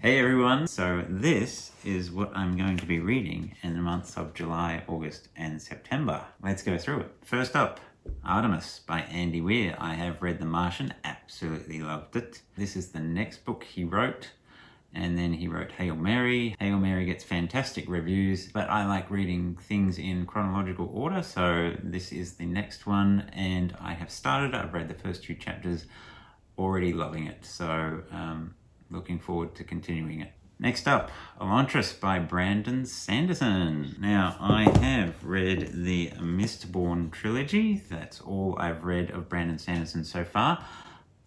Hey everyone, so this is what I'm going to be reading in the months of July, August and September. Let's go through it. First up, Artemis by Andy Weir. I have read The Martian, absolutely loved it. This is the next book he wrote, and then he wrote Hail Mary. Hail Mary gets fantastic reviews, but I like reading things in chronological order, so this is the next one, and I have started. I've read the first 2 chapters, already loving it, so looking forward to continuing it. Next up, Elantris by Brandon Sanderson. Now, I have read the Mistborn trilogy. That's all I've read of Brandon Sanderson so far.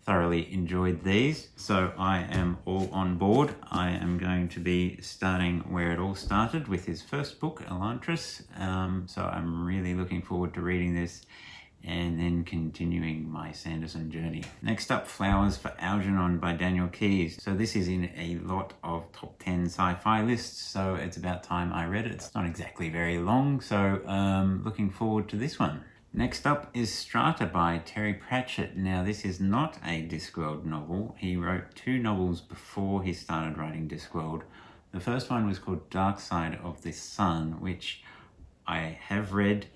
Thoroughly enjoyed these, so I am all on board. I am going to be starting where it all started with his first book, Elantris. So I'm really looking forward to reading this and then continuing my Sanderson journey. Next up, Flowers for Algernon by Daniel Keyes. So this is in a lot of top 10 sci-fi lists, so it's about time I read it. It's not exactly very long, so looking forward to this one. Next up is Strata by Terry Pratchett. Now, this is not a Discworld novel. He wrote 2 novels before he started writing Discworld. The first one was called Dark Side of the Sun, which I have read.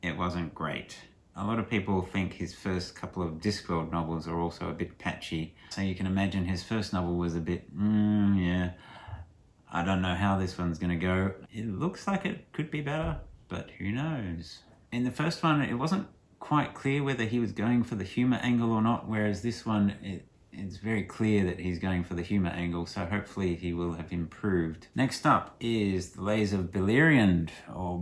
It wasn't great. A lot of people think his first couple of Discworld novels are also a bit patchy. So you can imagine his first novel was a bit, yeah, I don't know how this one's going to go. It looks like it could be better, but who knows? In the first one, it wasn't quite clear whether he was going for the humor angle or not, whereas this one, it's very clear that he's going for the humor angle, so hopefully he will have improved. Next up is The Lays of Beleriand, or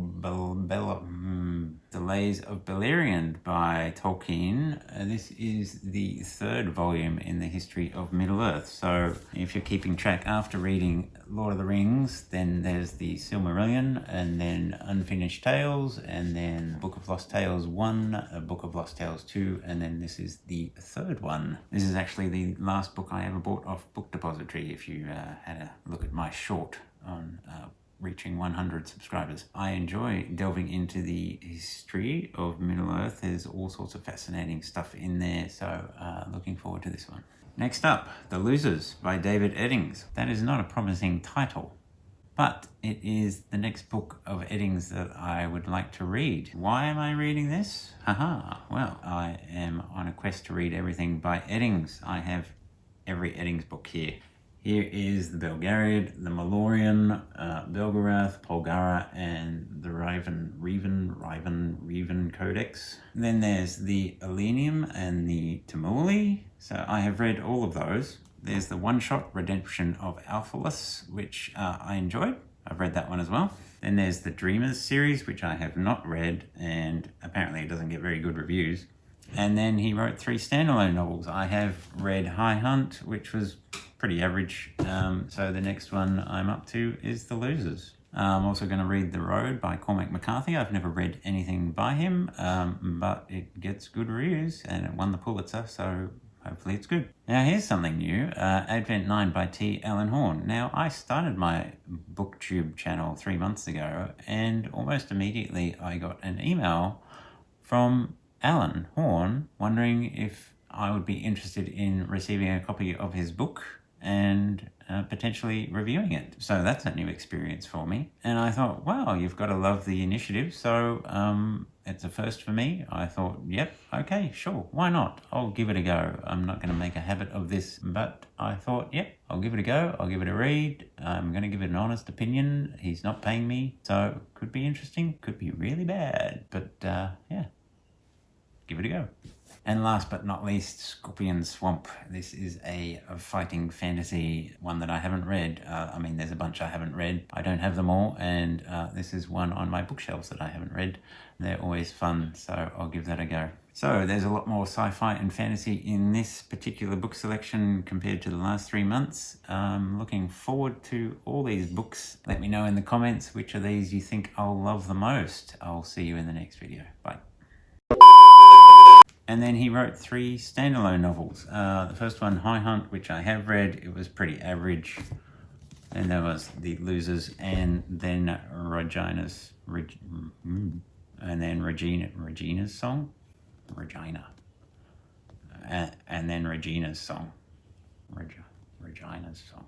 The Lays of Beleriand by Tolkien. This is the 3rd volume in the history of Middle-earth, so if you're keeping track after reading Lord of the Rings, then there's the Silmarillion, and then Unfinished Tales, and then Book of Lost Tales 1, Book of Lost Tales 2, and then this is the 3rd one. This is actually the last book I ever bought off Book Depository, if you had a look at my short on reaching 100 subscribers. I enjoy delving into the history of Middle-earth. There's all sorts of fascinating stuff in there, so looking forward to this one. Next up, The Losers by David Eddings. That is not a promising title, but it is the next book of Eddings that I would like to read. Why am I reading this? Well, I am on a quest to read everything by Eddings. I have every Eddings book here. Here is the Belgariad, the Malorian, Belgarath, Polgara, and the Riven Codex. Then there's the Elenium and the Tamuli. So I have read all of those. There's the one-shot Redemption of Alphalus, which I enjoyed. I've read that one as well. Then there's the Dreamers series, which I have not read, and apparently it doesn't get very good reviews. And then he wrote 3 standalone novels. I have read High Hunt, which was pretty average. So the next one I'm up to is The Losers. I'm also going to read The Road by Cormac McCarthy. I've never read anything by him, but it gets good reviews, and it won the Pulitzer, so hopefully it's good. Now here's something new, Advent 9 by T. Alan Horne. Now I started my BookTube channel 3 months ago, and almost immediately I got an email from Alan Horne wondering if I would be interested in receiving a copy of his book and potentially reviewing it. So that's a new experience for me. And I thought, wow, you've got to love the initiative. So it's a first for me. I thought, yep, okay, sure, why not? I'll give it a go. I'm not going to make a habit of this, but I thought, yep, I'll give it a go. I'll give it a read. I'm going to give it an honest opinion. He's not paying me, so could be interesting, could be really bad. But yeah, give it a go. And last but not least, Scorpion Swamp. This is a fighting fantasy, one that I haven't read. I mean, there's a bunch I haven't read. I don't have them all, and this is one on my bookshelves that I haven't read. They're always fun, so I'll give that a go. So there's a lot more sci-fi and fantasy in this particular book selection compared to the last 3 months. Looking forward to all these books. Let me know in the comments which of these you think I'll love the most. I'll see you in the next video. Bye. And then he wrote 3 standalone novels. The first one, High Hunt, which I have read. It was pretty average. And there was The Losers, and then Regina's Song. Regina. And then Regina's Song. Regina's Song.